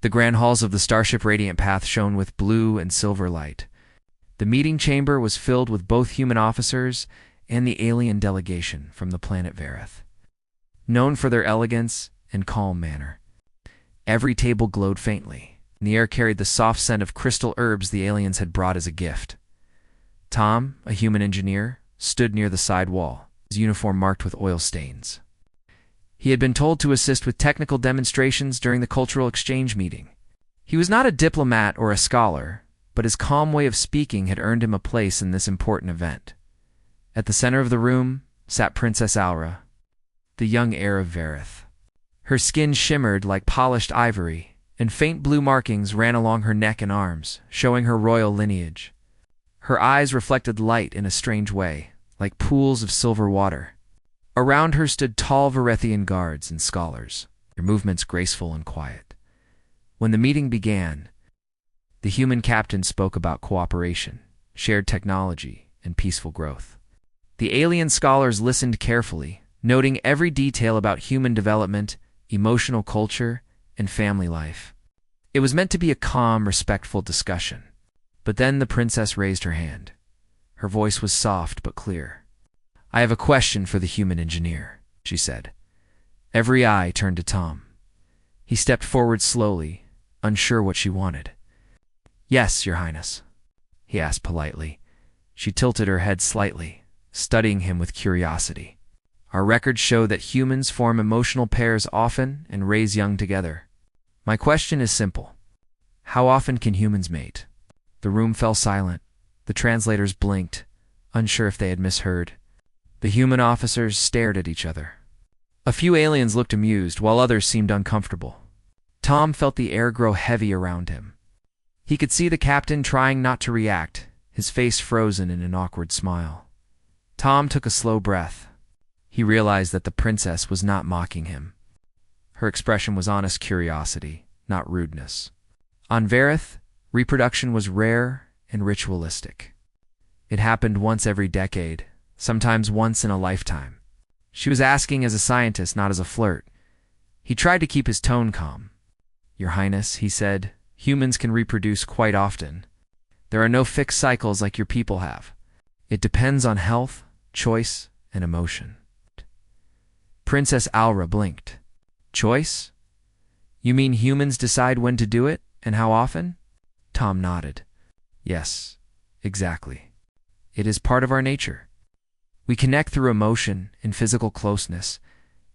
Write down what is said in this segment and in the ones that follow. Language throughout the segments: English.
The grand halls of the starship Radiant Path shone with blue and silver light. The meeting chamber was filled with both human officers and the alien delegation from the planet Vareth, known for their elegance and calm manner. Every table glowed faintly, and the air carried the soft scent of crystal herbs the aliens had brought as a gift. Tom, a human engineer, stood near the side wall, his uniform marked with oil stains. He had been told to assist with technical demonstrations during the cultural exchange meeting. He was not a diplomat or a scholar, but his calm way of speaking had earned him a place in this important event. At the center of the room sat Princess Aura, the young heir of Vareth. Her skin shimmered like polished ivory, and faint blue markings ran along her neck and arms, showing her royal lineage. Her eyes reflected light in a strange way, like pools of silver water. Around her stood tall Varethian guards and scholars, their movements graceful and quiet. When the meeting began, the human captain spoke about cooperation, shared technology, and peaceful growth. The alien scholars listened carefully, noting every detail about human development, emotional culture, and family life. It was meant to be a calm, respectful discussion. But then the princess raised her hand. Her voice was soft but clear. "I have a question for the human engineer," she said. Every eye turned to Tom. He stepped forward slowly, unsure what she wanted. "Yes, Your Highness," he asked politely. She tilted her head slightly, studying him with curiosity. "Our records show that humans form emotional pairs often and raise young together. My question is simple. How often can humans mate?" The room fell silent. The translators blinked, unsure if they had misheard. The human officers stared at each other. A few aliens looked amused, while others seemed uncomfortable. Tom felt the air grow heavy around him. He could see the captain trying not to react, his face frozen in an awkward smile. Tom took a slow breath. He realized that the princess was not mocking him. Her expression was honest curiosity, not rudeness. On Vareth, reproduction was rare and ritualistic. It happened once every decade, sometimes once in a lifetime. She was asking as a scientist, not as a flirt. He tried to keep his tone calm. "Your Highness," he said, "humans can reproduce quite often. There are no fixed cycles like your people have. It depends on health, choice, and emotion." Princess Aura blinked. "Choice? You mean humans decide when to do it, and how often?" Tom nodded. "Yes, exactly. It is part of our nature. We connect through emotion and physical closeness,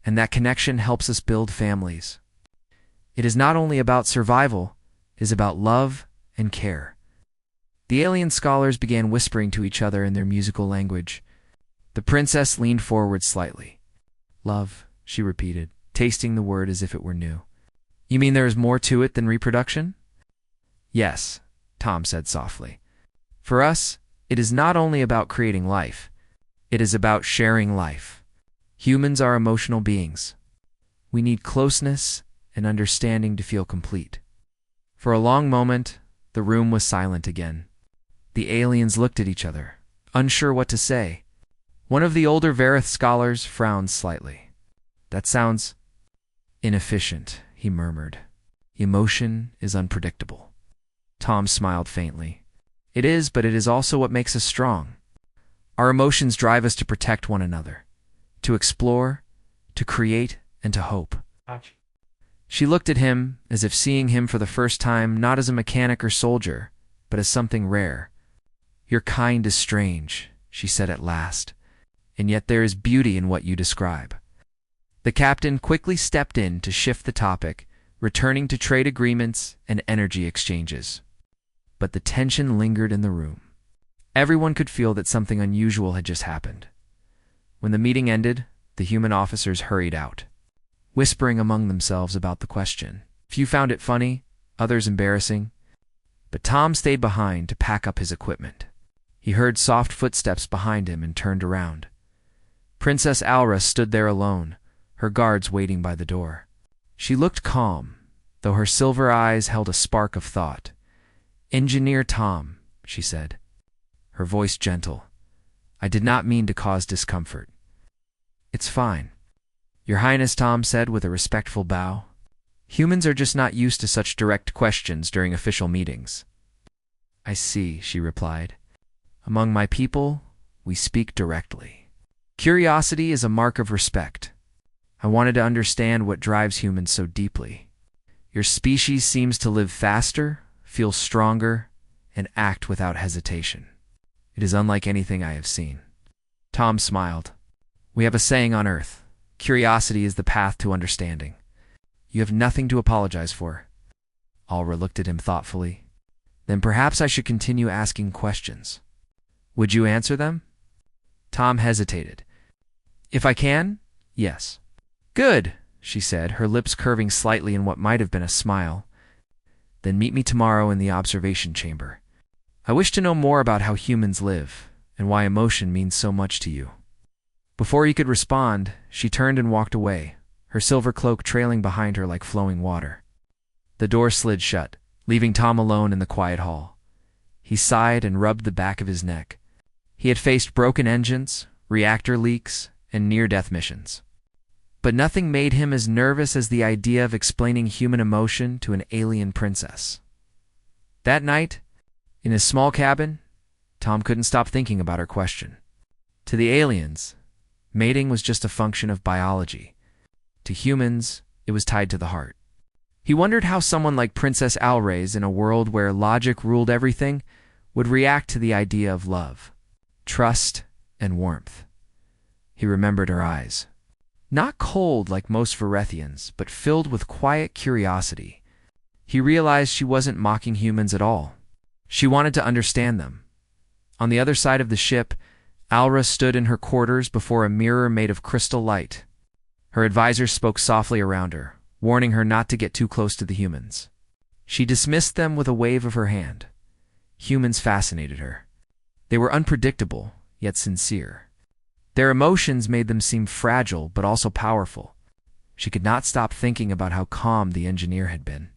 and that connection helps us build families. It is not only about survival, it is about love and care." The alien scholars began whispering to each other in their musical language. The princess leaned forward slightly. "Love," she repeated, tasting the word as if it were new. "You mean there is more to it than reproduction?" "Yes," Tom said softly. "For us, it is not only about creating life. It is about sharing life. Humans are emotional beings. We need closeness and understanding to feel complete." For a long moment, the room was silent again. The aliens looked at each other, unsure what to say. One of the older Vareth scholars frowned slightly. "That sounds inefficient," he murmured. "Emotion is unpredictable." Tom smiled faintly. "It is, but it is also what makes us strong. Our emotions drive us to protect one another, to explore, to create, and to hope." She looked at him as if seeing him for the first time not as a mechanic or soldier, but as something rare. "Your kind is strange," she said at last, "and yet there is beauty in what you describe." The captain quickly stepped in to shift the topic, returning to trade agreements and energy exchanges. But the tension lingered in the room. Everyone could feel that something unusual had just happened. When the meeting ended, the human officers hurried out, whispering among themselves about the question. Few found it funny, others embarrassing. But Tom stayed behind to pack up his equipment. He heard soft footsteps behind him and turned around. Princess Aura stood there alone, her guards waiting by the door. She looked calm, though her silver eyes held a spark of thought. "Engineer Tom," she said, her voice gentle. "I did not mean to cause discomfort." "It's fine." "Your Highness," Tom said with a respectful bow. Humans are just not used to such direct questions during official meetings. I see, she replied. Among my people, we speak directly. Curiosity is a mark of respect. I wanted to understand what drives humans so deeply. Your species seems to live faster, feel stronger, and act without hesitation. It is unlike anything I have seen. Tom smiled. We have a saying on Earth. Curiosity is the path to understanding. You have nothing to apologize for. Alra looked at him thoughtfully. Then perhaps I should continue asking questions. Would you answer them? Tom hesitated. If I can, yes. Good, she said, her lips curving slightly in what might have been a smile. Then meet me tomorrow in the observation chamber. I wish to know more about how humans live and why emotion means so much to you. Before he could respond, she turned and walked away, her silver cloak trailing behind her like flowing water. The door slid shut, leaving Tom alone in the quiet hall. He sighed and rubbed the back of his neck. He had faced broken engines, reactor leaks, and near-death missions. But nothing made him as nervous as the idea of explaining human emotion to an alien princess. That night, in his small cabin, Tom couldn't stop thinking about her question. To the aliens, mating was just a function of biology. To humans, it was tied to the heart. He wondered how someone like Princess Alraise, in a world where logic ruled everything, would react to the idea of love, trust, and warmth. He remembered her eyes. Not cold like most Varethians, but filled with quiet curiosity. He realized she wasn't mocking humans at all. She wanted to understand them. On the other side of the ship, Alra stood in her quarters before a mirror made of crystal light. Her advisor spoke softly around her, warning her not to get too close to the humans. She dismissed them with a wave of her hand. Humans fascinated her. They were unpredictable, yet sincere. Their emotions made them seem fragile but also powerful. She could not stop thinking about how calm the engineer had been.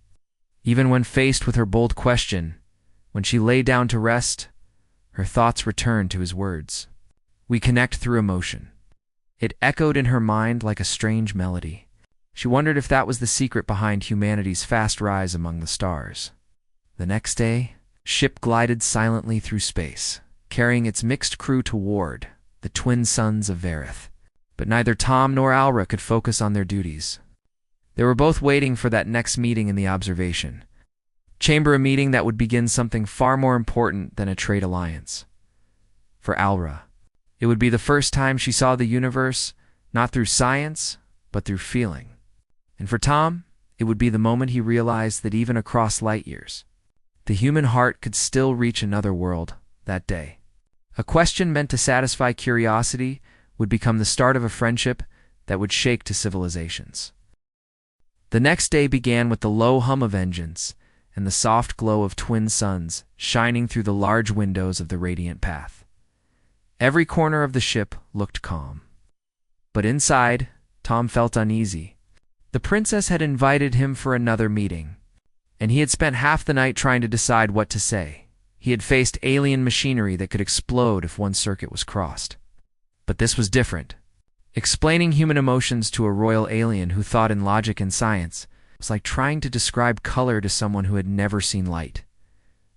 Even when faced with her bold question, when she lay down to rest, her thoughts returned to his words. We connect through emotion. It echoed in her mind like a strange melody. She wondered if that was the secret behind humanity's fast rise among the stars. The next day, ship glided silently through space, carrying its mixed crew toward the twin sons of Vareth. But neither Tom nor Alra could focus on their duties. They were both waiting for that next meeting in the observation chamber, a meeting that would begin something far more important than a trade alliance. For Alra, it would be the first time she saw the universe not through science, but through feeling. And for Tom, it would be the moment he realized that even across light years, the human heart could still reach another world that day. A question meant to satisfy curiosity would become the start of a friendship that would shake to civilizations. The next day began with the low hum of engines and the soft glow of twin suns shining through the large windows of the radiant path. Every corner of the ship looked calm. But inside, Tom felt uneasy. The princess had invited him for another meeting, and he had spent half the night trying to decide what to say. He had faced alien machinery that could explode if one circuit was crossed. But this was different. Explaining human emotions to a royal alien who thought in logic and science was like trying to describe color to someone who had never seen light.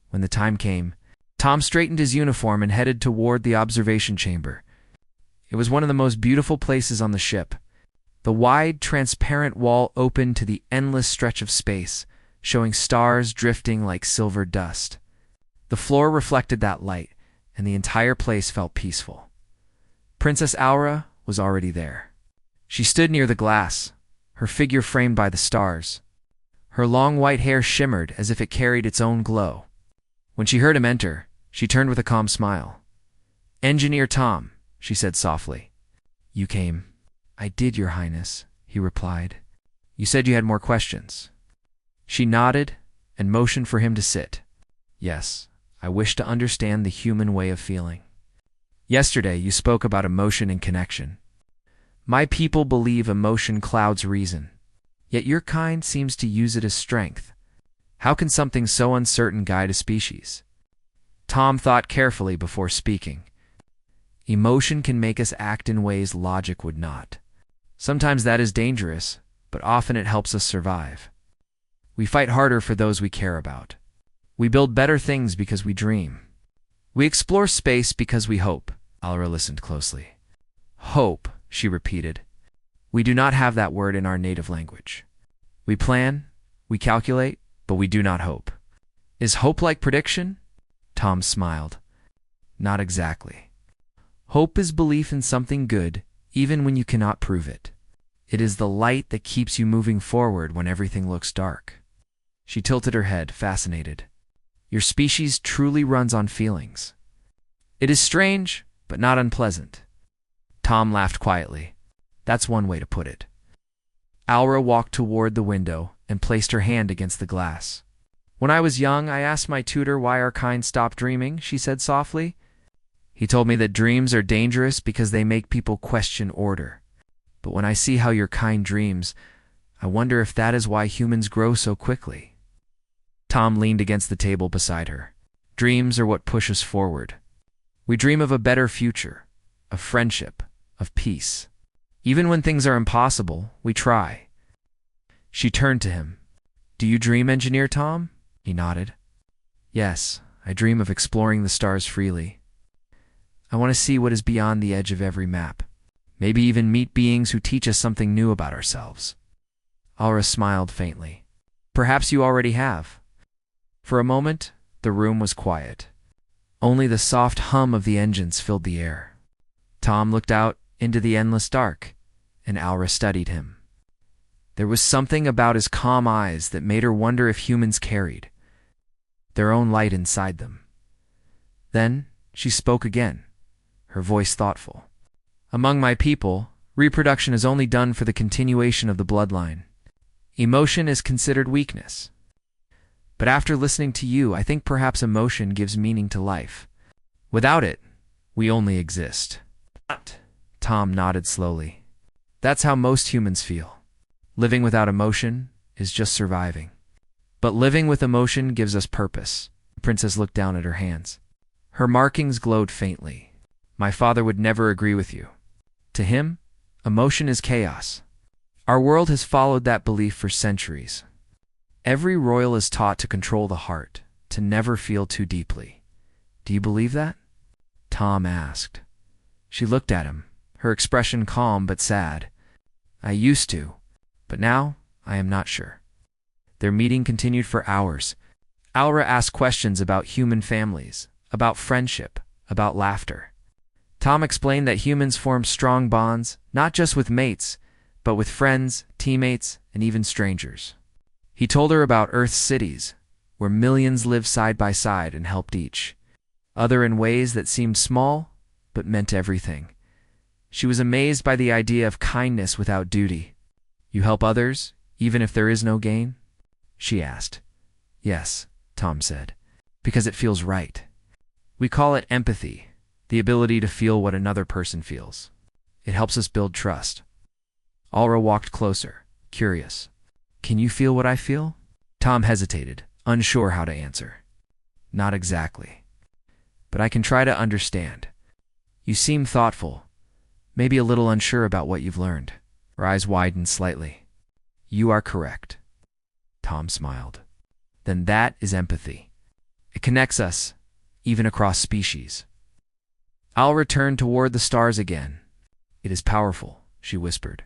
When the time came, Tom straightened his uniform and headed toward the observation chamber. It was one of the most beautiful places on the ship. The wide, transparent wall opened to the endless stretch of space, showing stars drifting like silver dust. The floor reflected that light, and the entire place felt peaceful. Princess Aura was already there. She stood near the glass, her figure framed by the stars. Her long white hair shimmered as if it carried its own glow. When she heard him enter, she turned with a calm smile. "Engineer Tom," she said softly. "You came." "I did, Your Highness," he replied. "You said you had more questions." She nodded and motioned for him to sit. "Yes, I wish to understand the human way of feeling. Yesterday you spoke about emotion and connection. My people believe emotion clouds reason, yet your kind seems to use it as strength. How can something so uncertain guide a species?" Tom thought carefully before speaking. Emotion can make us act in ways logic would not. Sometimes that is dangerous, but often it helps us survive. We fight harder for those we care about. We build better things because we dream. We explore space because we hope. Alra listened closely. Hope, she repeated. We do not have that word in our native language. We plan, we calculate, but we do not hope. Is hope like prediction? Tom smiled. Not exactly. Hope is belief in something good, even when you cannot prove it. It is the light that keeps you moving forward when everything looks dark. She tilted her head, fascinated. Your species truly runs on feelings. It is strange, but not unpleasant. Tom laughed quietly. That's one way to put it. Alra walked toward the window and placed her hand against the glass. When I was young, I asked my tutor why our kind stopped dreaming, she said softly. He told me that dreams are dangerous because they make people question order. But when I see how your kind dreams, I wonder if that is why humans grow so quickly. Tom leaned against the table beside her. Dreams are what push us forward. We dream of a better future, of friendship, of peace. Even when things are impossible, we try. She turned to him. Do you dream, Engineer Tom? He nodded. Yes, I dream of exploring the stars freely. I want to see what is beyond the edge of every map. Maybe even meet beings who teach us something new about ourselves. Alra smiled faintly. Perhaps you already have. For a moment, the room was quiet. Only the soft hum of the engines filled the air. Tom looked out into the endless dark, and Alra studied him. There was something about his calm eyes that made her wonder if humans carried their own light inside them. Then she spoke again, her voice thoughtful. Among my people, reproduction is only done for the continuation of the bloodline. Emotion is considered weakness. But after listening to you, I think perhaps emotion gives meaning to life. Without it, we only exist. Tom nodded slowly. That's how most humans feel. Living without emotion is just surviving. But living with emotion gives us purpose. The princess looked down at her hands. Her markings glowed faintly. My father would never agree with you. To him, emotion is chaos. Our world has followed that belief for centuries. Every royal is taught to control the heart, to never feel too deeply. Do you believe that? Tom asked. She looked at him, her expression calm but sad. I used to, but now I am not sure. Their meeting continued for hours. Alra asked questions about human families, about friendship, about laughter. Tom explained that humans form strong bonds, not just with mates, but with friends, teammates, and even strangers. He told her about Earth's cities, where millions live side by side and helped each other in ways that seemed small, but meant everything. She was amazed by the idea of kindness without duty. You help others, even if there is no gain? She asked. Yes, Tom said, because it feels right. We call it empathy, the ability to feel what another person feels. It helps us build trust. Alra walked closer, curious. Can you feel what I feel? Tom hesitated, unsure how to answer. Not exactly. But I can try to understand. You seem thoughtful, maybe a little unsure about what you've learned. Her eyes widened slightly. You are correct. Tom smiled. Then that is empathy. It connects us, even across species. Alra turned toward the stars again. It is powerful, she whispered.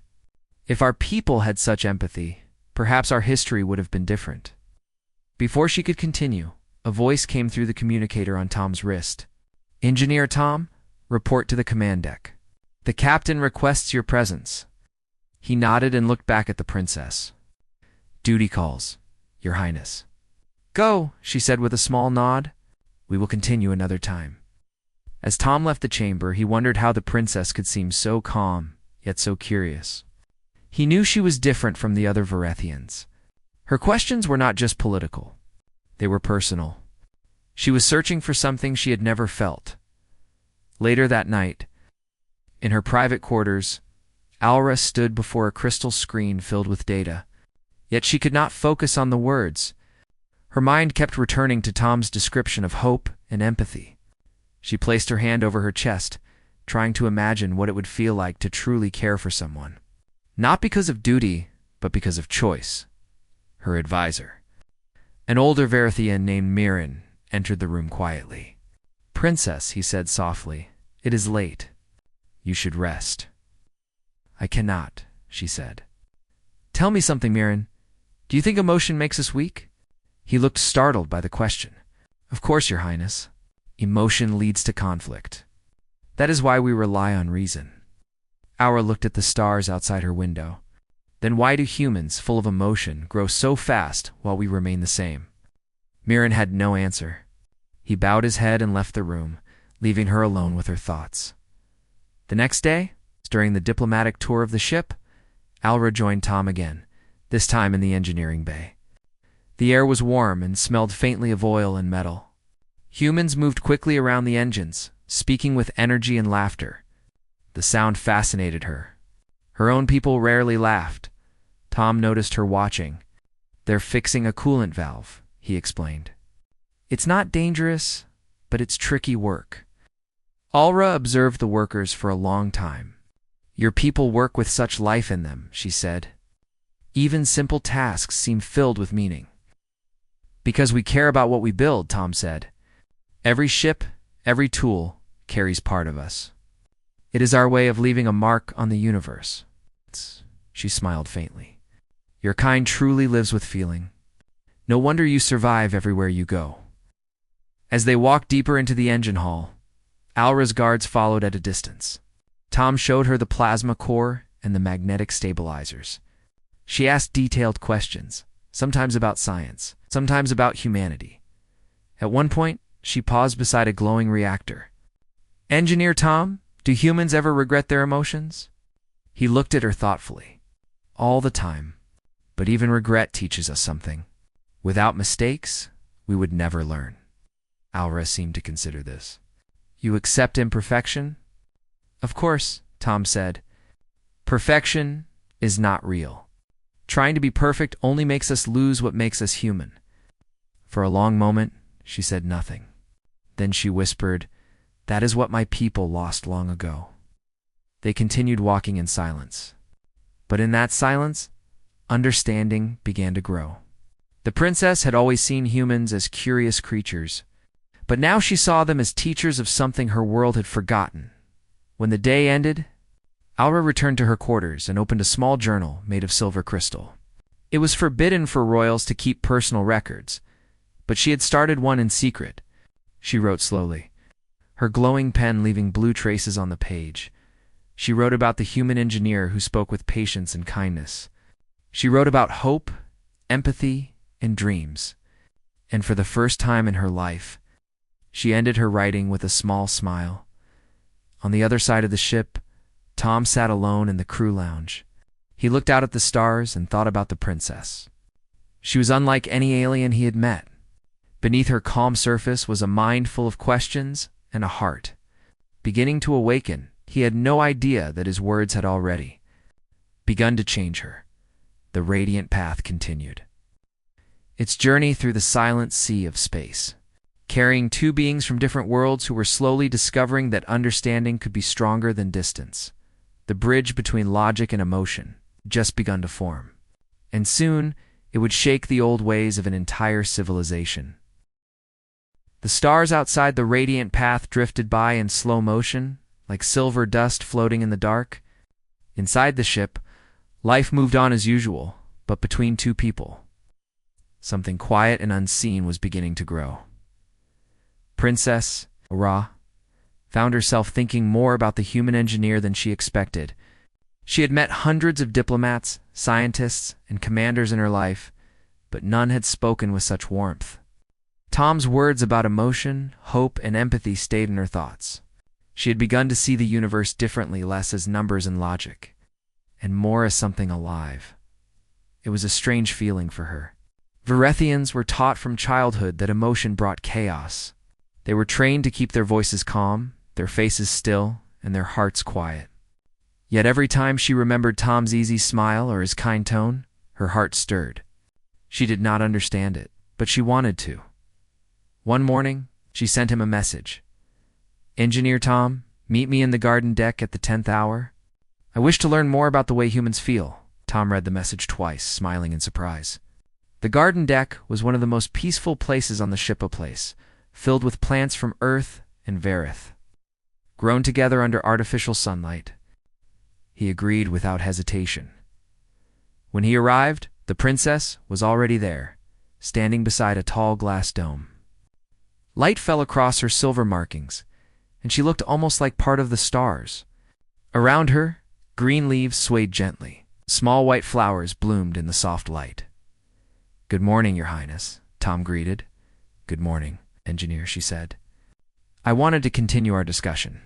If our people had such empathy, perhaps our history would have been different. Before she could continue, a voice came through the communicator on Tom's wrist. Engineer Tom, report to the command deck. The captain requests your presence. He nodded and looked back at the princess. Duty calls, Your Highness. Go, she said with a small nod. We will continue another time. As Tom left the chamber, he wondered how the princess could seem so calm, yet so curious. He knew she was different from the other Varethians. Her questions were not just political. They were personal. She was searching for something she had never felt. Later that night, in her private quarters, Alra stood before a crystal screen filled with data. Yet she could not focus on the words. Her mind kept returning to Tom's description of hope and empathy. She placed her hand over her chest, trying to imagine what it would feel like to truly care for someone. Not because of duty, but because of choice. Her advisor. An older Verithian named Mirren entered the room quietly. "Princess," he said softly, "it is late. You should rest." "I cannot," she said. "Tell me something, Mirren. Do you think emotion makes us weak?" He looked startled by the question. "Of course, Your Highness. Emotion leads to conflict. That is why we rely on reason." Aura looked at the stars outside her window. "Then why do humans, full of emotion, grow so fast while we remain the same?" Mirren had no answer. He bowed his head and left the room, leaving her alone with her thoughts. The next day, during the diplomatic tour of the ship, Aura joined Tom again, this time in the engineering bay. The air was warm and smelled faintly of oil and metal. Humans moved quickly around the engines, speaking with energy and laughter. The sound fascinated her. Her own people rarely laughed. Tom noticed her watching. "They're fixing a coolant valve," he explained. "It's not dangerous, but it's tricky work." Aura observed the workers for a long time. "Your people work with such life in them," she said. "Even simple tasks seem filled with meaning." "Because we care about what we build," Tom said. "Every ship, every tool, carries part of us. It is our way of leaving a mark on the universe." She smiled faintly. "Your kind truly lives with feeling. No wonder you survive everywhere you go." As they walked deeper into the engine hall, Aura's guards followed at a distance. Tom showed her the plasma core and the magnetic stabilizers. She asked detailed questions, sometimes about science, sometimes about humanity. At one point, she paused beside a glowing reactor. "Engineer Tom, do humans ever regret their emotions?" He looked at her thoughtfully. "All the time. But even regret teaches us something. Without mistakes, we would never learn." Aura seemed to consider this. "You accept imperfection?" "Of course," Tom said. "Perfection is not real. Trying to be perfect only makes us lose what makes us human." For a long moment, she said nothing. Then she whispered, "That is what my people lost long ago." They continued walking in silence. But in that silence, understanding began to grow. The princess had always seen humans as curious creatures, but now she saw them as teachers of something her world had forgotten. When the day ended, Aura returned to her quarters and opened a small journal made of silver crystal. It was forbidden for royals to keep personal records, but she had started one in secret. She wrote slowly, her glowing pen leaving blue traces on the page. She wrote about the human engineer who spoke with patience and kindness. She wrote about hope, empathy, and dreams. And for the first time in her life, she ended her writing with a small smile. On the other side of the ship, Tom sat alone in the crew lounge. He looked out at the stars and thought about the princess. She was unlike any alien he had met. Beneath her calm surface was a mind full of questions and a heart. Beginning to awaken, he had no idea that his words had already begun to change her. The radiant path continued its journey through the silent sea of space, carrying two beings from different worlds who were slowly discovering that understanding could be stronger than distance. The bridge between logic and emotion just begun to form, and soon it would shake the old ways of an entire civilization. The stars outside the radiant path drifted by in slow motion, like silver dust floating in the dark. Inside the ship, life moved on as usual, but between two people, something quiet and unseen was beginning to grow. Princess Aura found herself thinking more about the human engineer than she expected. She had met hundreds of diplomats, scientists, and commanders in her life, but none had spoken with such warmth. Tom's words about emotion, hope, and empathy stayed in her thoughts. She had begun to see the universe differently, less as numbers and logic, and more as something alive. It was a strange feeling for her. Verithians were taught from childhood that emotion brought chaos. They were trained to keep their voices calm, their faces still, and their hearts quiet. Yet every time she remembered Tom's easy smile or his kind tone, her heart stirred. She did not understand it, but she wanted to. One morning, she sent him a message. "Engineer Tom, meet me in the garden deck at the 10th hour. I wish to learn more about the way humans feel." Tom read the message twice, smiling in surprise. The garden deck was one of the most peaceful places on the ship place, filled with plants from Earth and Verith, grown together under artificial sunlight. He agreed without hesitation. When he arrived, the princess was already there, standing beside a tall glass dome. Light fell across her silver markings, and she looked almost like part of the stars. Around her, green leaves swayed gently. Small white flowers bloomed in the soft light. "Good morning, Your Highness," Tom greeted. "Good morning, engineer," she said. "I wanted to continue our discussion.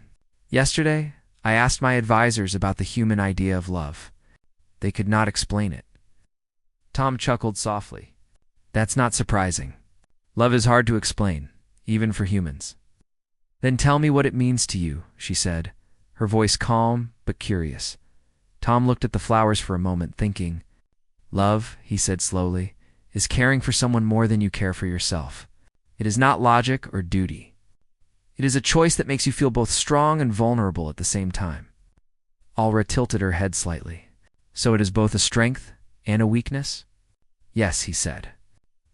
Yesterday, I asked my advisors about the human idea of love. They could not explain it." Tom chuckled softly. "That's not surprising. Love is hard to explain, even for humans." "Then tell me what it means to you," she said, her voice calm but curious. Tom looked at the flowers for a moment, thinking. "Love," he said slowly, "is caring for someone more than you care for yourself. It is not logic or duty. It is a choice that makes you feel both strong and vulnerable at the same time." Alra tilted her head slightly. "So it is both a strength and a weakness?" "Yes," he said.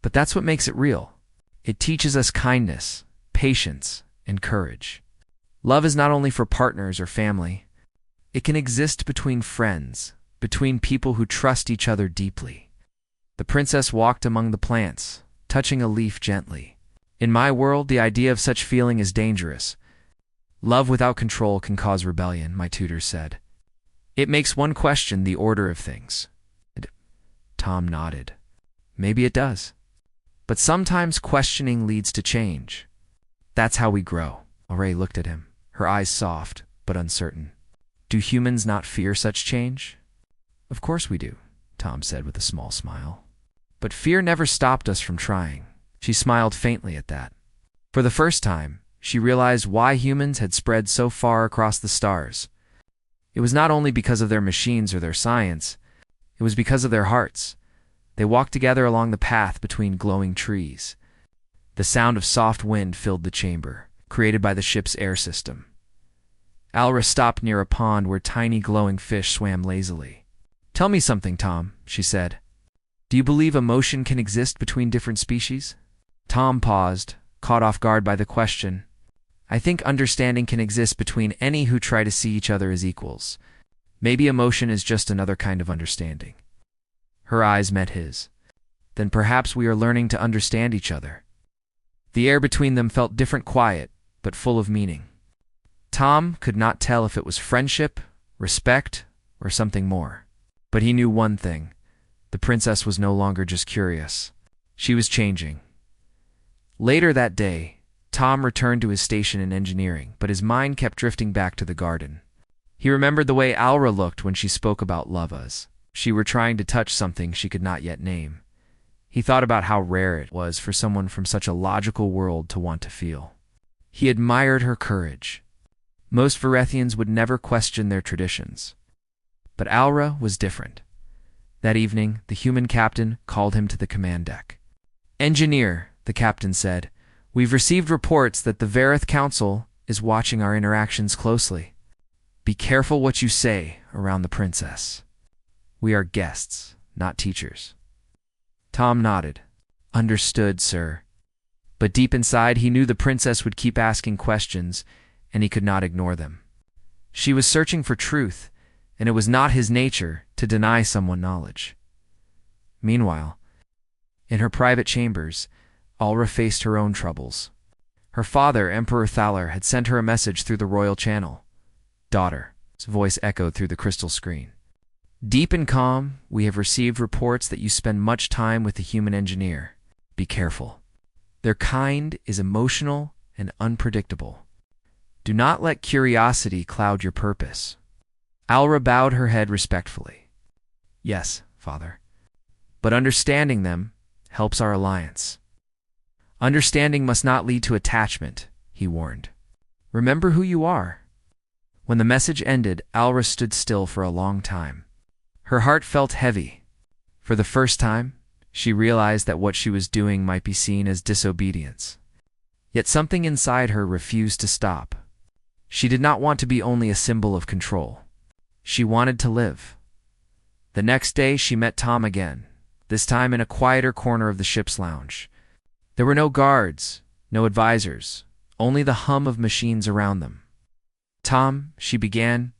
"But that's what makes it real. It teaches us kindness, patience, and courage. Love is not only for partners or family. It can exist between friends, between people who trust each other deeply." The princess walked among the plants, touching a leaf gently. "In my world, the idea of such feeling is dangerous. Love without control can cause rebellion," my tutors said. "It makes one question the order of things." Tom nodded. "Maybe it does. But sometimes questioning leads to change. That's how we grow." Alra looked at him, her eyes soft but uncertain. "Do humans not fear such change?" "Of course we do," Tom said with a small smile. "But fear never stopped us from trying." She smiled faintly at that. For the first time, she realized why humans had spread so far across the stars. It was not only because of their machines or their science, it was because of their hearts. They walked together along the path between glowing trees. The sound of soft wind filled the chamber, created by the ship's air system. Alra stopped near a pond where tiny glowing fish swam lazily. "Tell me something, Tom," she said. "Do you believe emotion can exist between different species?" Tom paused, caught off guard by the question. "I think understanding can exist between any who try to see each other as equals. Maybe emotion is just another kind of understanding." Her eyes met his. "Then perhaps we are learning to understand each other." The air between them felt different, quiet, but full of meaning. Tom could not tell if it was friendship, respect, or something more. But he knew one thing. The princess was no longer just curious. She was changing. Later that day, Tom returned to his station in engineering, but his mind kept drifting back to the garden. He remembered the way Alra looked when she spoke about love as she were trying to touch something she could not yet name. He thought about how rare it was for someone from such a logical world to want to feel. He admired her courage. Most Verethians would never question their traditions. But Alra was different. That evening, the human captain called him to the command deck. "Engineer," the captain said, "we've received reports that the Verith Council is watching our interactions closely. Be careful what you say around the princess. We are guests, not teachers." Tom nodded. "Understood, sir." But deep inside, he knew the princess would keep asking questions, and he could not ignore them. She was searching for truth, and it was not his nature to deny someone knowledge. Meanwhile, in her private chambers, Alra faced her own troubles. Her father, Emperor Thaler, had sent her a message through the royal channel. "Daughter," his voice echoed through the crystal screen. "Deep and calm, we have received reports that you spend much time with the human engineer. Be careful. Their kind is emotional and unpredictable. Do not let curiosity cloud your purpose." Alra bowed her head respectfully. "Yes, father. But understanding them helps our alliance." "Understanding must not lead to attachment," he warned. "Remember who you are." When the message ended, Alra stood still for a long time. Her heart felt heavy. For the first time, she realized that what she was doing might be seen as disobedience. Yet something inside her refused to stop. She did not want to be only a symbol of control. She wanted to live. The next day, she met Tom again, this time in a quieter corner of the ship's lounge. There were no guards, no advisors, only the hum of machines around them. "Tom," she began,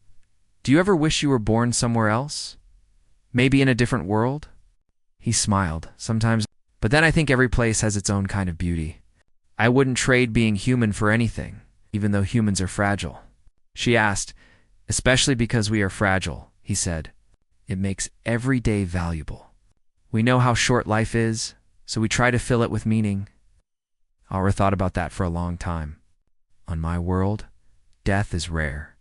"do you ever wish you were born somewhere else? Maybe in a different world?" He smiled. "Sometimes, but then I think every place has its own kind of beauty. I wouldn't trade being human for anything, even though humans are fragile." She asked, "Especially because we are fragile," he said. "It makes every day valuable. We know how short life is, so we try to fill it with meaning." Aura thought about that for a long time. "On my world, death is rare.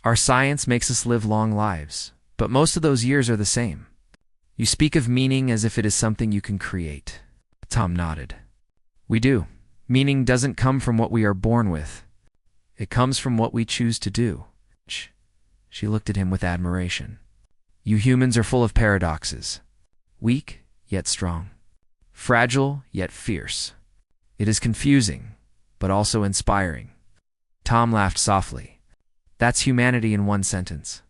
Our science makes us live long lives, but most of those years are the same. You speak of meaning as if it is something you can create." Tom nodded. "We do. Meaning doesn't come from what we are born with. It comes from what we choose to do." She looked at him with admiration. "You humans are full of paradoxes. Weak, yet strong. Fragile, yet fierce. It is confusing, but also inspiring." Tom laughed softly. "That's humanity in one sentence."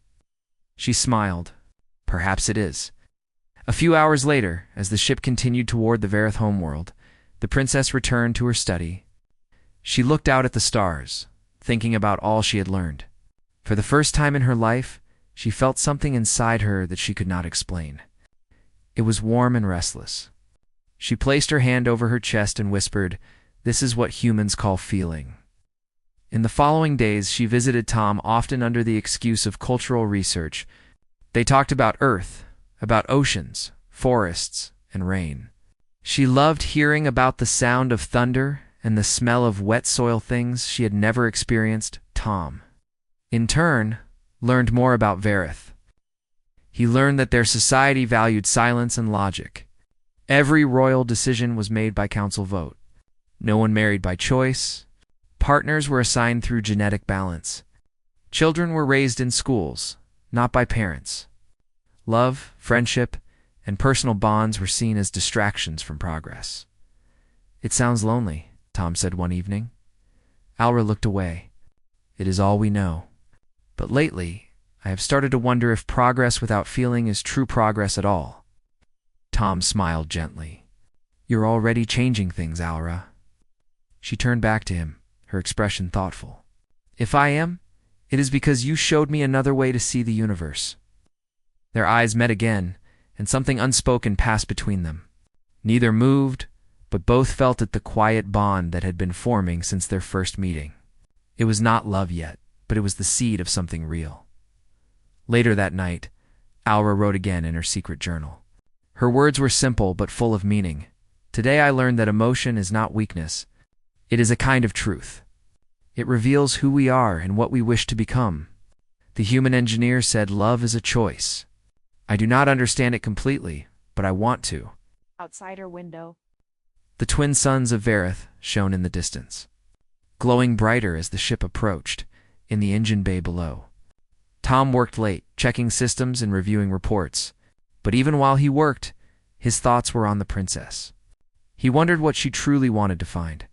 She smiled. "Perhaps it is." A few hours later, as the ship continued toward the Verith homeworld, the princess returned to her study. She looked out at the stars, thinking about all she had learned. For the first time in her life, she felt something inside her that she could not explain. It was warm and restless. She placed her hand over her chest and whispered, "This is what humans call feeling." In the following days, she visited Tom often under the excuse of cultural research. They talked about Earth, about oceans, forests, and rain. She loved hearing about the sound of thunder and the smell of wet soil, things she had never experienced. Tom, in turn, learned more about Verith. He learned that their society valued silence and logic. Every royal decision was made by council vote. No one married by choice. Partners were assigned through genetic balance. Children were raised in schools, not by parents. Love, friendship, and personal bonds were seen as distractions from progress. "It sounds lonely," Tom said one evening. Aura looked away. "It is all we know. But lately, I have started to wonder if progress without feeling is true progress at all." Tom smiled gently. "You're already changing things, Aura." She turned back to him, her expression thoughtful. "If I am, it is because you showed me another way to see the universe." Their eyes met again, and something unspoken passed between them. Neither moved, but both felt it, the quiet bond that had been forming since their first meeting. It was not love yet, but it was the seed of something real. Later that night, Aura wrote again in her secret journal. Her words were simple but full of meaning. "Today I learned that emotion is not weakness. It is a kind of truth. It reveals who we are and what we wish to become. The human engineer said love is a choice. I do not understand it completely, but I want to." Outside her window, The twin suns of Verith shone in the distance, glowing brighter as the ship approached, in the engine bay below. Tom worked late, checking systems and reviewing reports. But even while he worked, his thoughts were on the princess. He wondered what she truly wanted to find.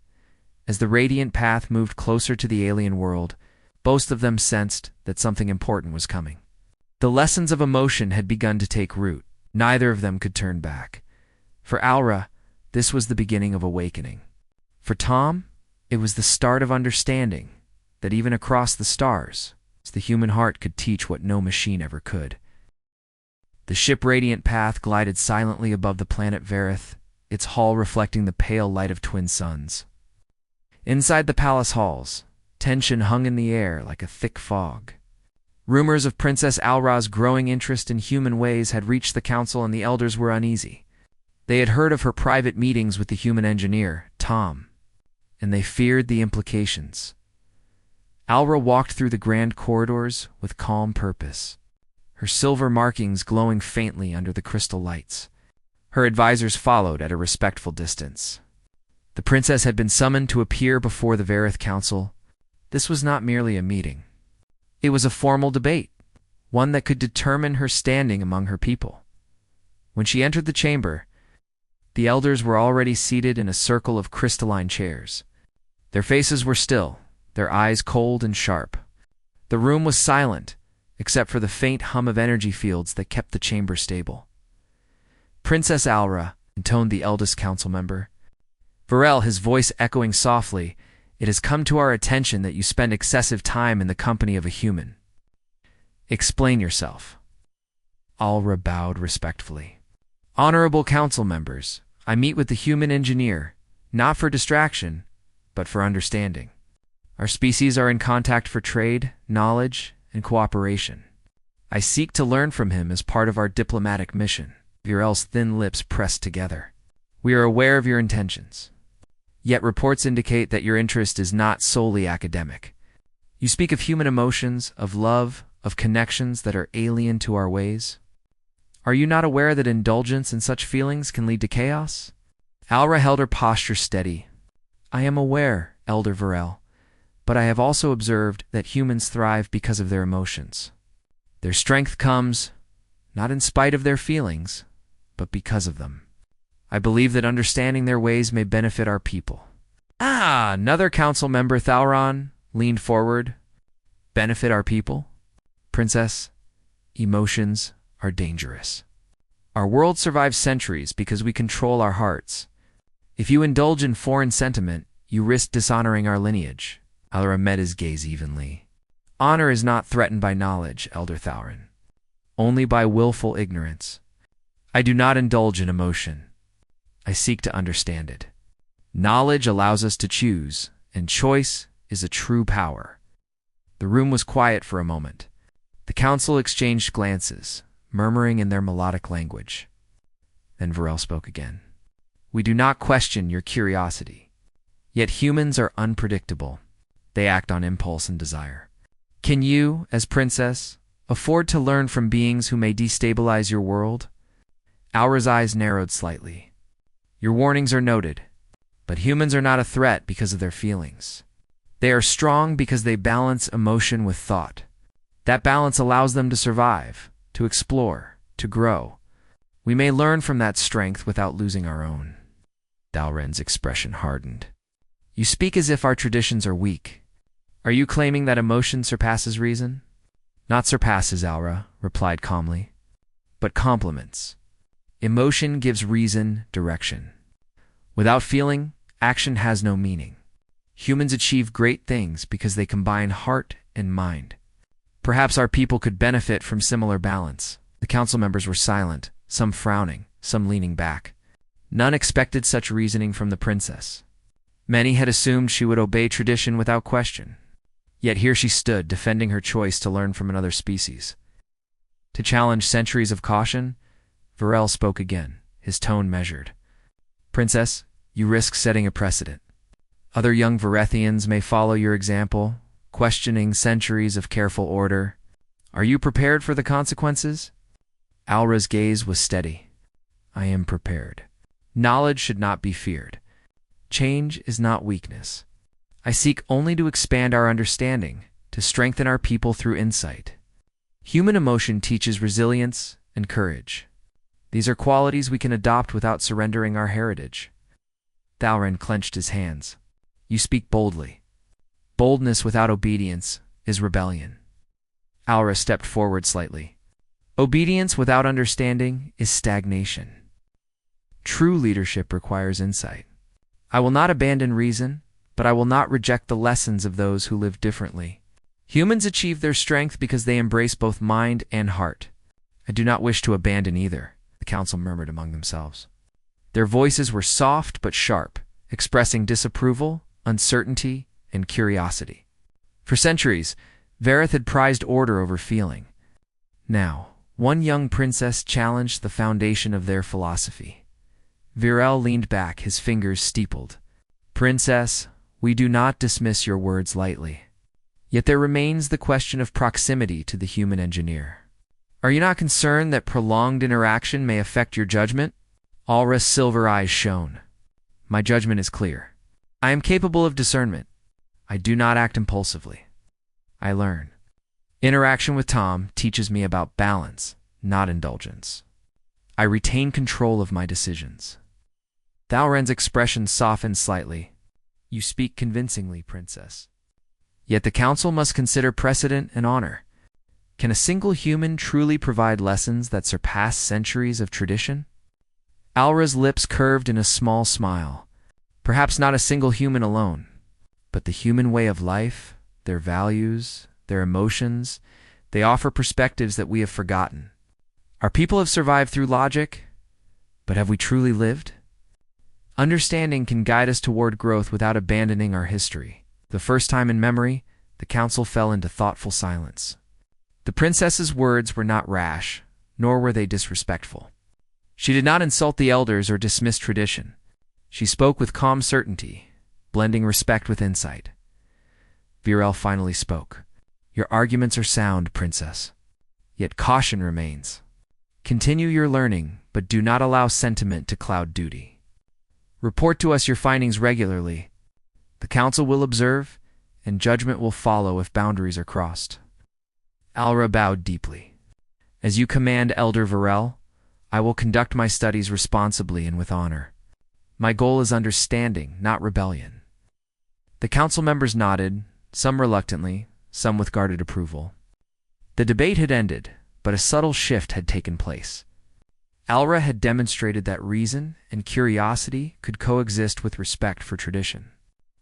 As the radiant path moved closer to the alien world, both of them sensed that something important was coming. The lessons of emotion had begun to take root. Neither of them could turn back. For Aura, this was the beginning of awakening. For Tom, it was the start of understanding that even across the stars, the human heart could teach what no machine ever could. The ship-radiant path glided silently above the planet Verith, its hull reflecting the pale light of twin suns. Inside the palace halls, tension hung in the air like a thick fog. Rumors of Princess Aura's growing interest in human ways had reached the council, and the elders were uneasy. They had heard of her private meetings with the human engineer, Tom, and they feared the implications. Aura walked through the grand corridors with calm purpose, her silver markings glowing faintly under the crystal lights. Her advisors followed at a respectful distance. The princess had been summoned to appear before the Verith Council. This was not merely a meeting. It was a formal debate, one that could determine her standing among her people. When she entered the chamber, the elders were already seated in a circle of crystalline chairs. Their faces were still, their eyes cold and sharp. The room was silent, except for the faint hum of energy fields that kept the chamber stable. Princess Alra, intoned the eldest council member. Varel, his voice echoing softly, it has come to our attention that you spend excessive time in the company of a human. Explain yourself. Alra bowed respectfully. Honorable council members, I meet with the human engineer, not for distraction, but for understanding. Our species are in contact for trade, knowledge, and cooperation. I seek to learn from him as part of our diplomatic mission. Virel's thin lips pressed together. We are aware of your intentions. Yet reports indicate that your interest is not solely academic. You speak of human emotions, of love, of connections that are alien to our ways. Are you not aware that indulgence in such feelings can lead to chaos? Alra held her posture steady. I am aware, Elder Varel, but I have also observed that humans thrive because of their emotions. Their strength comes, not in spite of their feelings, but because of them. I believe that understanding their ways may benefit our people. Another council member, Thauron, leaned forward. Benefit our people? Princess, emotions are dangerous. Our world survives centuries because we control our hearts. If you indulge in foreign sentiment, you risk dishonoring our lineage. Alra met his gaze evenly. Honor is not threatened by knowledge, Elder Thauron. Only by willful ignorance. I do not indulge in emotion. I seek to understand it. Knowledge allows us to choose, and choice is a true power. The room was quiet for a moment. The council exchanged glances, murmuring in their melodic language. Then Varel spoke again. We do not question your curiosity. Yet humans are unpredictable. They act on impulse and desire. Can you, as princess, afford to learn from beings who may destabilize your world? Aura's eyes narrowed slightly. Your warnings are noted, but humans are not a threat because of their feelings. They are strong because they balance emotion with thought. That balance allows them to survive, to explore, to grow. We may learn from that strength without losing our own. Dalren's expression hardened. You speak as if our traditions are weak. Are you claiming that emotion surpasses reason? Not surpasses, Aura replied calmly, but complements. Emotion gives reason direction. Without feeling, action has no meaning. Humans achieve great things because they combine heart and mind. Perhaps our people could benefit from similar balance. The council members were silent, some frowning, some leaning back. None expected such reasoning from the princess. Many had assumed she would obey tradition without question. Yet here she stood, defending her choice to learn from another species. To challenge centuries of caution, Varel spoke again, his tone measured. Princess, you risk setting a precedent. Other young Varethians may follow your example, questioning centuries of careful order. Are you prepared for the consequences? Alra's gaze was steady. I am prepared. Knowledge should not be feared. Change is not weakness. I seek only to expand our understanding, to strengthen our people through insight. Human emotion teaches resilience and courage. These are qualities we can adopt without surrendering our heritage. Thauron clenched his hands. You speak boldly. Boldness without obedience is rebellion. Alra stepped forward slightly. Obedience without understanding is stagnation. True leadership requires insight. I will not abandon reason, but I will not reject the lessons of those who live differently. Humans achieve their strength because they embrace both mind and heart. I do not wish to abandon either, the council murmured among themselves. Their voices were soft but sharp, expressing disapproval, uncertainty, and curiosity. For centuries, Vareth had prized order over feeling. Now, one young princess challenged the foundation of their philosophy. Virel leaned back, his fingers steepled. Princess, we do not dismiss your words lightly. Yet there remains the question of proximity to the human engineer. Are you not concerned that prolonged interaction may affect your judgment? Alra's silver eyes shone. My judgment is clear. I am capable of discernment. I do not act impulsively. I learn. Interaction with Tom teaches me about balance, not indulgence. I retain control of my decisions. Thauron's expression softened slightly. You speak convincingly, princess. Yet the council must consider precedent and honor. Can a single human truly provide lessons that surpass centuries of tradition? Alra's lips curved in a small smile. Perhaps not a single human alone, but the human way of life, their values, their emotions, they offer perspectives that we have forgotten. Our people have survived through logic, but have we truly lived? Understanding can guide us toward growth without abandoning our history. The first time in memory, the council fell into thoughtful silence. The princess's words were not rash, nor were they disrespectful. She did not insult the elders or dismiss tradition. She spoke with calm certainty, blending respect with insight. Virel finally spoke. Your arguments are sound, princess. Yet caution remains. Continue your learning, but do not allow sentiment to cloud duty. Report to us your findings regularly. The council will observe, and judgment will follow if boundaries are crossed. Alra bowed deeply. As you command, Elder Virel, I will conduct my studies responsibly and with honor. My goal is understanding, not rebellion. The council members nodded, some reluctantly, some with guarded approval. The debate had ended, but a subtle shift had taken place. Alra had demonstrated that reason and curiosity could coexist with respect for tradition.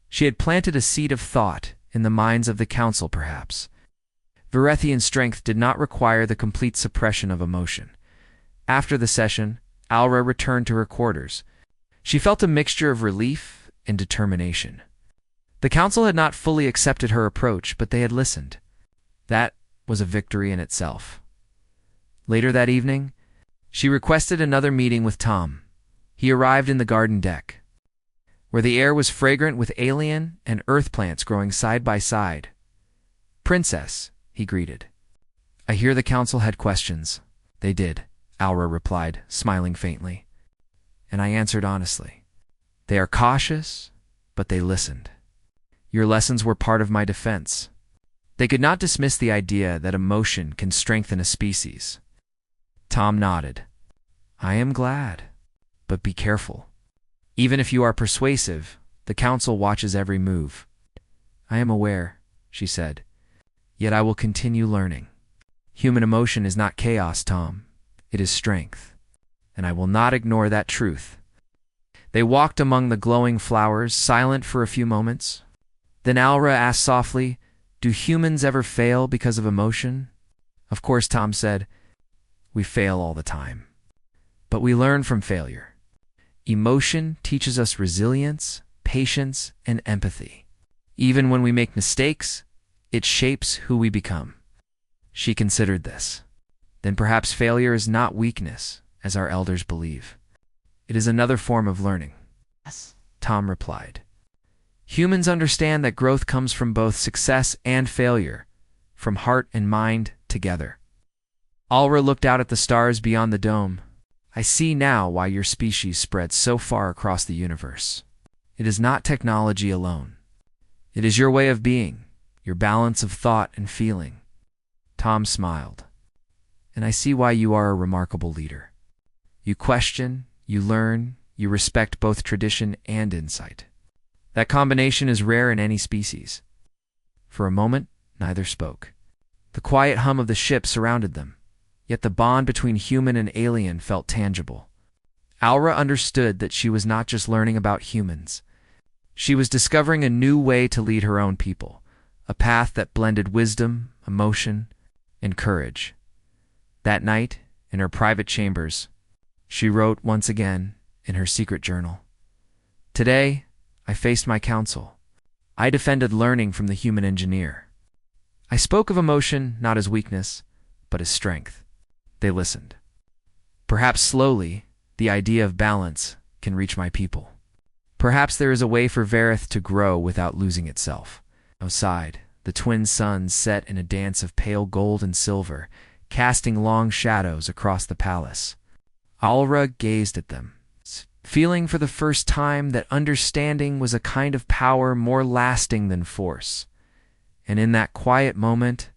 She had planted a seed of thought in the minds of the council, perhaps. Virethian strength did not require the complete suppression of emotion. After the session, Alra returned to her quarters. She felt a mixture of relief and determination. The council had not fully accepted her approach, but they had listened. That was a victory in itself. Later that evening, she requested another meeting with Tom. He arrived in the garden deck, where the air was fragrant with alien and earth plants growing side by side. Princess, he greeted. I hear the council had questions. They did, Alra replied, smiling faintly. And I answered honestly. They are cautious, but they listened. Your lessons were part of my defense. They could not dismiss the idea that emotion can strengthen a species. Tom nodded. I am glad, but be careful. Even if you are persuasive, the council watches every move. I am aware, she said, yet I will continue learning. Human emotion is not chaos, Tom. It is strength, and I will not ignore that truth. They walked among the glowing flowers, silent for a few moments. Then Alra asked softly, do humans ever fail because of emotion? Of course, Tom said, we fail all the time. But we learn from failure. Emotion teaches us resilience, patience, and empathy. Even when we make mistakes, it shapes who we become. She considered this. Then perhaps failure is not weakness, as our elders believe. It is another form of learning. Yes, Tom replied. Humans understand that growth comes from both success and failure, from heart and mind together. Alra looked out at the stars beyond the dome. I see now why your species spread so far across the universe. It is not technology alone. It is your way of being, your balance of thought and feeling. Tom smiled. And I see why you are a remarkable leader. You question, you learn, you respect both tradition and insight. That combination is rare in any species. For a moment, neither spoke. The quiet hum of the ship surrounded them, yet the bond between human and alien felt tangible. Alra understood that she was not just learning about humans. She was discovering a new way to lead her own people, a path that blended wisdom, emotion, and courage. That night, in her private chambers, she wrote once again in her secret journal. Today, I faced my council. I defended learning from the human engineer. I spoke of emotion not as weakness, but as strength. They listened. Perhaps slowly, the idea of balance can reach my people. Perhaps there is a way for Verith to grow without losing itself. Outside, the twin suns set in a dance of pale gold and silver, casting long shadows across the palace. Alra gazed at them, feeling for the first time that understanding was a kind of power more lasting than force. And in that quiet moment,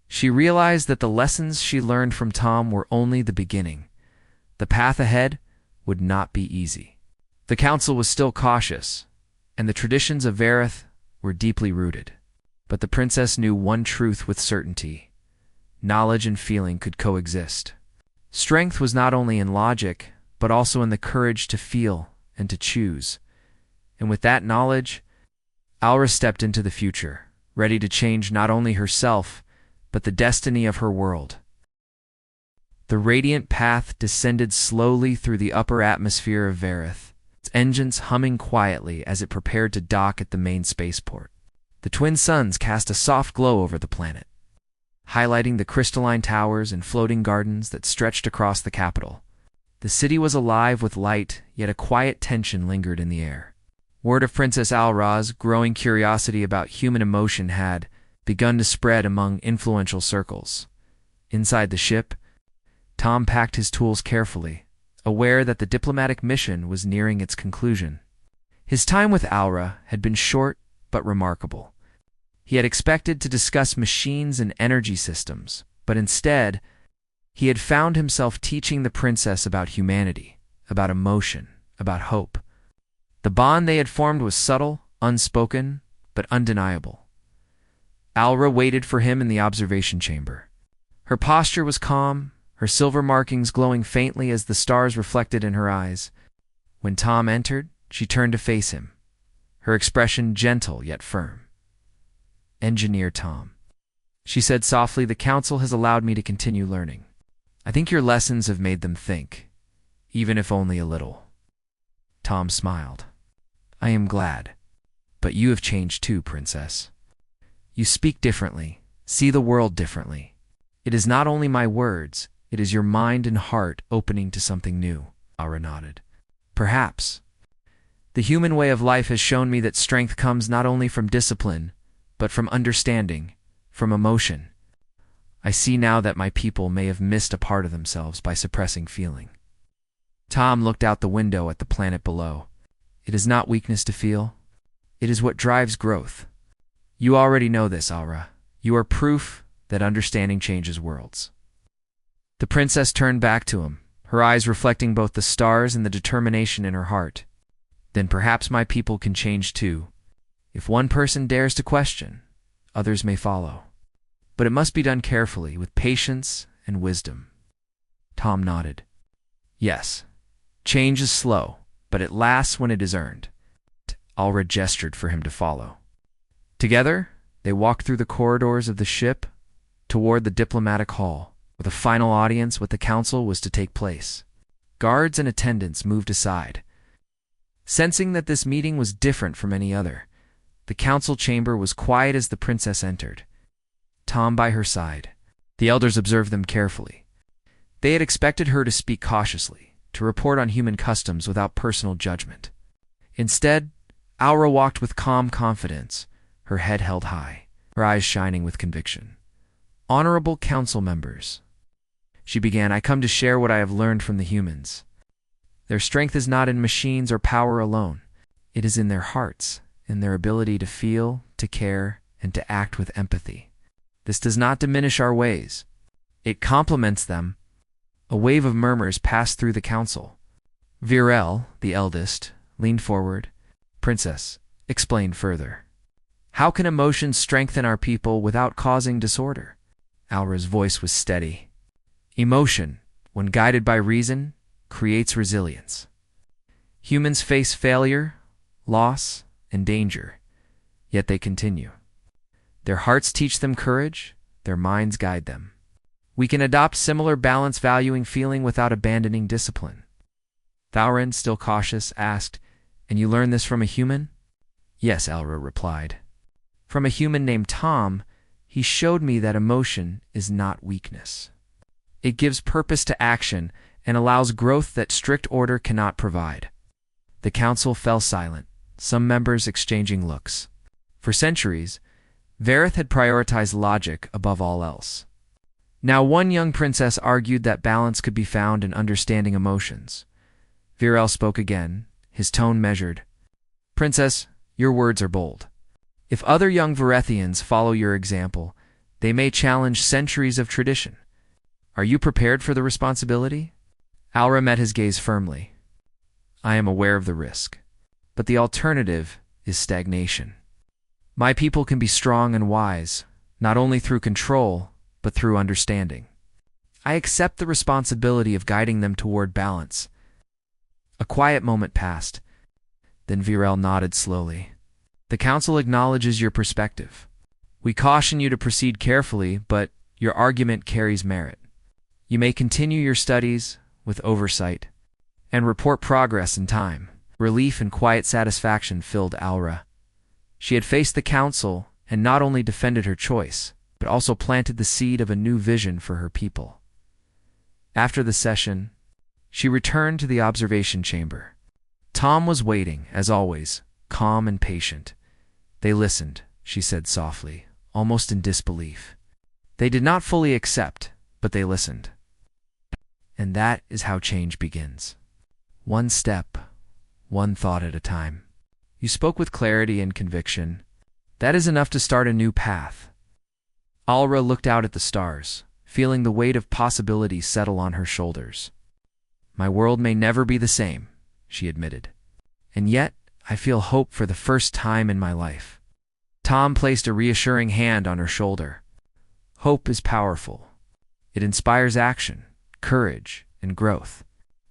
she realized that the lessons she learned from Tom were only the beginning. The path ahead would not be easy. The council was still cautious, and the traditions of Verith were deeply rooted. But the princess knew one truth with certainty. Knowledge and feeling could coexist. Strength was not only in logic, but also in the courage to feel and to choose. And with that knowledge, Aura stepped into the future, ready to change not only herself, but the destiny of her world. The radiant path descended slowly through the upper atmosphere of Vareth, its engines humming quietly as it prepared to dock at the main spaceport. The twin suns cast a soft glow over the planet, highlighting the crystalline towers and floating gardens that stretched across the capital. The city was alive with light, yet a quiet tension lingered in the air. Word of Princess Al-Ra's growing curiosity about human emotion had begun to spread among influential circles. Inside the ship, Tom packed his tools carefully, aware that the diplomatic mission was nearing its conclusion. His time with Al-Ra had been short but remarkable. He had expected to discuss machines and energy systems, but instead, he had found himself teaching the princess about humanity, about emotion, about hope. The bond they had formed was subtle, unspoken, but undeniable. Al-Ra waited for him in the observation chamber. Her posture was calm, her silver markings glowing faintly as the stars reflected in her eyes. When Tom entered, she turned to face him, her expression gentle yet firm. "Engineer Tom," she said softly, "the council has allowed me to continue learning. I think your lessons have made them think, even if only a little." Tom smiled. "I am glad. But you have changed too, Princess. You speak differently, see the world differently. It is not only my words, it is your mind and heart opening to something new." Al-Ra nodded. "Perhaps. The human way of life has shown me that strength comes not only from discipline, but from understanding, from emotion. I see now that my people may have missed a part of themselves by suppressing feeling." Tom looked out the window at the planet below. "It is not weakness to feel. It is what drives growth. You already know this, Al-Ra. You are proof that understanding changes worlds." The princess turned back to him, her eyes reflecting both the stars and the determination in her heart. "Then perhaps my people can change too. If one person dares to question, others may follow. But it must be done carefully, with patience and wisdom." Tom nodded. "Yes, change is slow, but it lasts when it is earned." Al-Ra gestured for him to follow. Together, they walked through the corridors of the ship toward the diplomatic hall, where the final audience with the council was to take place. Guards and attendants moved aside. Sensing that this meeting was different from any other, the council chamber was quiet as the princess entered, Tom by her side. The elders observed them carefully. They had expected her to speak cautiously, to report on human customs without personal judgment. Instead, Al-Ra walked with calm confidence, her head held high, her eyes shining with conviction. "Honorable council members," she began, "I come to share what I have learned from the humans. Their strength is not in machines or power alone. It is in their hearts, in their ability to feel, to care, and to act with empathy. This does not diminish our ways. It complements them." A wave of murmurs passed through the council. Virel, the eldest, leaned forward. "Princess, explain further. How can emotions strengthen our people without causing disorder?" Al-Ra's voice was steady. "Emotion, when guided by reason, creates resilience. Humans face failure, loss, and danger, yet they continue. Their hearts teach them courage, their minds guide them. We can adopt similar balance valuing feeling without abandoning discipline." Thaurin, still cautious, asked, "And you learned this from a human?" "Yes," Al-Ra replied. "From a human named Tom. He showed me that emotion is not weakness. It gives purpose to action and allows growth that strict order cannot provide." The council fell silent, some members exchanging looks. For centuries, Vareth had prioritized logic above all else. Now one young princess argued that balance could be found in understanding emotions. Virel spoke again, his tone measured. "Princess, your words are bold. If other young Varethians follow your example, they may challenge centuries of tradition. Are you prepared for the responsibility?" Al-Ra met his gaze firmly. "I am aware of the risk, but the alternative is stagnation. My people can be strong and wise, not only through control, but through understanding. I accept the responsibility of guiding them toward balance, A quiet moment passed. Then Virel nodded slowly. The council acknowledges your perspective. We caution you to proceed carefully, but your argument carries merit. You may continue your studies with oversight and report progress in time. Relief and quiet satisfaction filled Aura. She had faced the council and not only defended her choice, but also planted the seed of a new vision for her people. After the session, she returned to the observation chamber. Tom was waiting, as always, calm and patient. They listened, she said softly, almost in disbelief. They did not fully accept, but they listened. And that is how change begins. One step, one thought at a time. You spoke with clarity and conviction. That is enough to start a new path. Aura looked out at the stars, feeling the weight of possibility settle on her shoulders. My world may never be the same, she admitted. And yet, I feel hope for the first time in my life. Tom placed a reassuring hand on her shoulder. Hope is powerful. It inspires action, courage, and growth.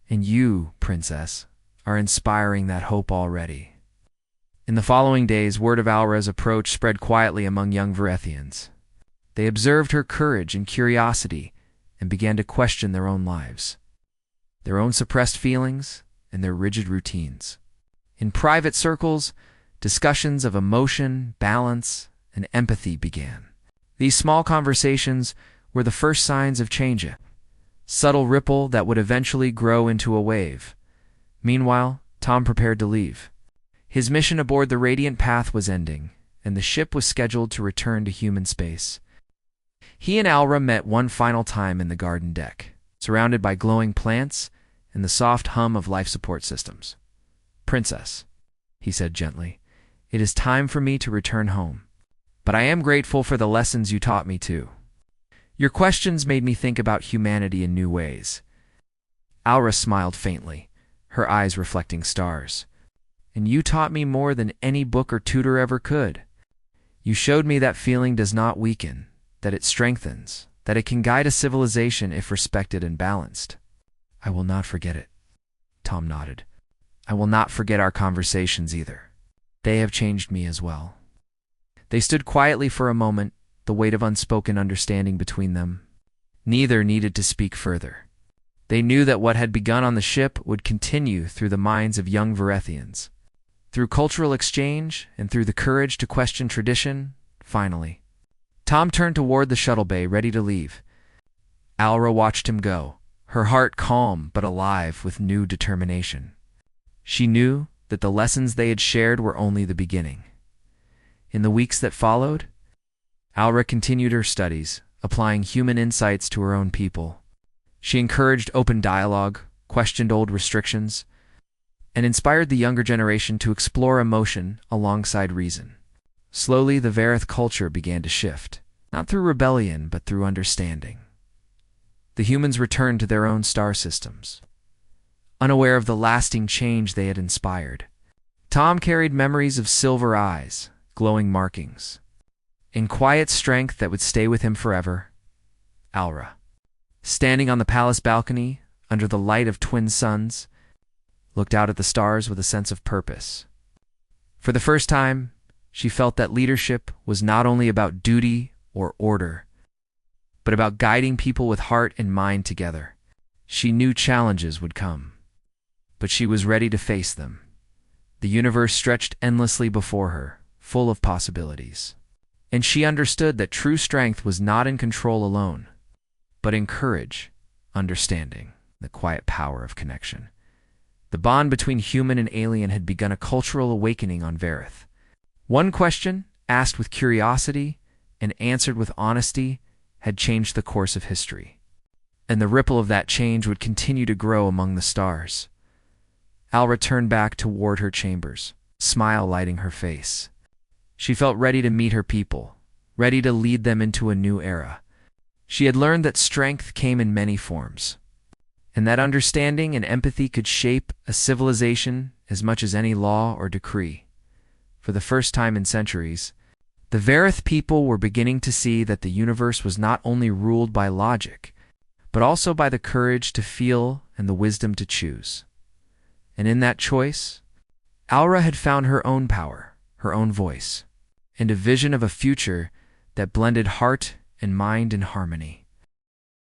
And you, Princess, are inspiring that hope already. In the following days, word of Aura's approach spread quietly among young Varethians. They observed her courage and curiosity and began to question their own lives, their own suppressed feelings, and their rigid routines. In private circles, discussions of emotion, balance, and empathy began. These small conversations were the first signs of change, a subtle ripple that would eventually grow into a wave. Meanwhile, Tom prepared to leave. His mission aboard the Radiant Path was ending, and the ship was scheduled to return to human space. He and Aura met one final time in the garden deck, surrounded by glowing plants and the soft hum of life support systems. Princess, he said gently, it is time for me to return home. But I am grateful for the lessons you taught me too. Your questions made me think about humanity in new ways. Aura smiled faintly, her eyes reflecting stars. And you taught me more than any book or tutor ever could. You showed me that feeling does not weaken, that it strengthens, that it can guide a civilization if respected and balanced. I will not forget it. Tom nodded. I will not forget our conversations either. They have changed me as well. They stood quietly for a moment, the weight of unspoken understanding between them. Neither needed to speak further. They knew that what had begun on the ship would continue through the minds of young Varethians. Through cultural exchange and through the courage to question tradition, finally. Tom turned toward the shuttle bay, ready to leave. Aura watched him go, her heart calm but alive with new determination. She knew that the lessons they had shared were only the beginning. In the weeks that followed, Aura continued her studies, applying human insights to her own people. She encouraged open dialogue, questioned old restrictions, and inspired the younger generation to explore emotion alongside reason. Slowly, the Vareth culture began to shift, not through rebellion, but through understanding. The humans returned to their own star systems, unaware of the lasting change they had inspired. Tom carried memories of silver eyes, glowing markings, and quiet strength that would stay with him forever. Aura, standing on the palace balcony, under the light of twin suns, looked out at the stars with a sense of purpose. For the first time, she felt that leadership was not only about duty or order, but about guiding people with heart and mind together. She knew challenges would come, but she was ready to face them. The universe stretched endlessly before her, full of possibilities. And she understood that true strength was not in control alone, but in courage, understanding, the quiet power of connection. The bond between human and alien had begun a cultural awakening on Vareth. One question, asked with curiosity and answered with honesty, had changed the course of history. And the ripple of that change would continue to grow among the stars. Aura turned back toward her chambers, smile lighting her face. She felt ready to meet her people, ready to lead them into a new era. She had learned that strength came in many forms, and that understanding and empathy could shape a civilization as much as any law or decree. For the first time in centuries, the Vareth people were beginning to see that the universe was not only ruled by logic, but also by the courage to feel and the wisdom to choose. And in that choice, Aura had found her own power, her own voice, and a vision of a future that blended heart and mind in harmony.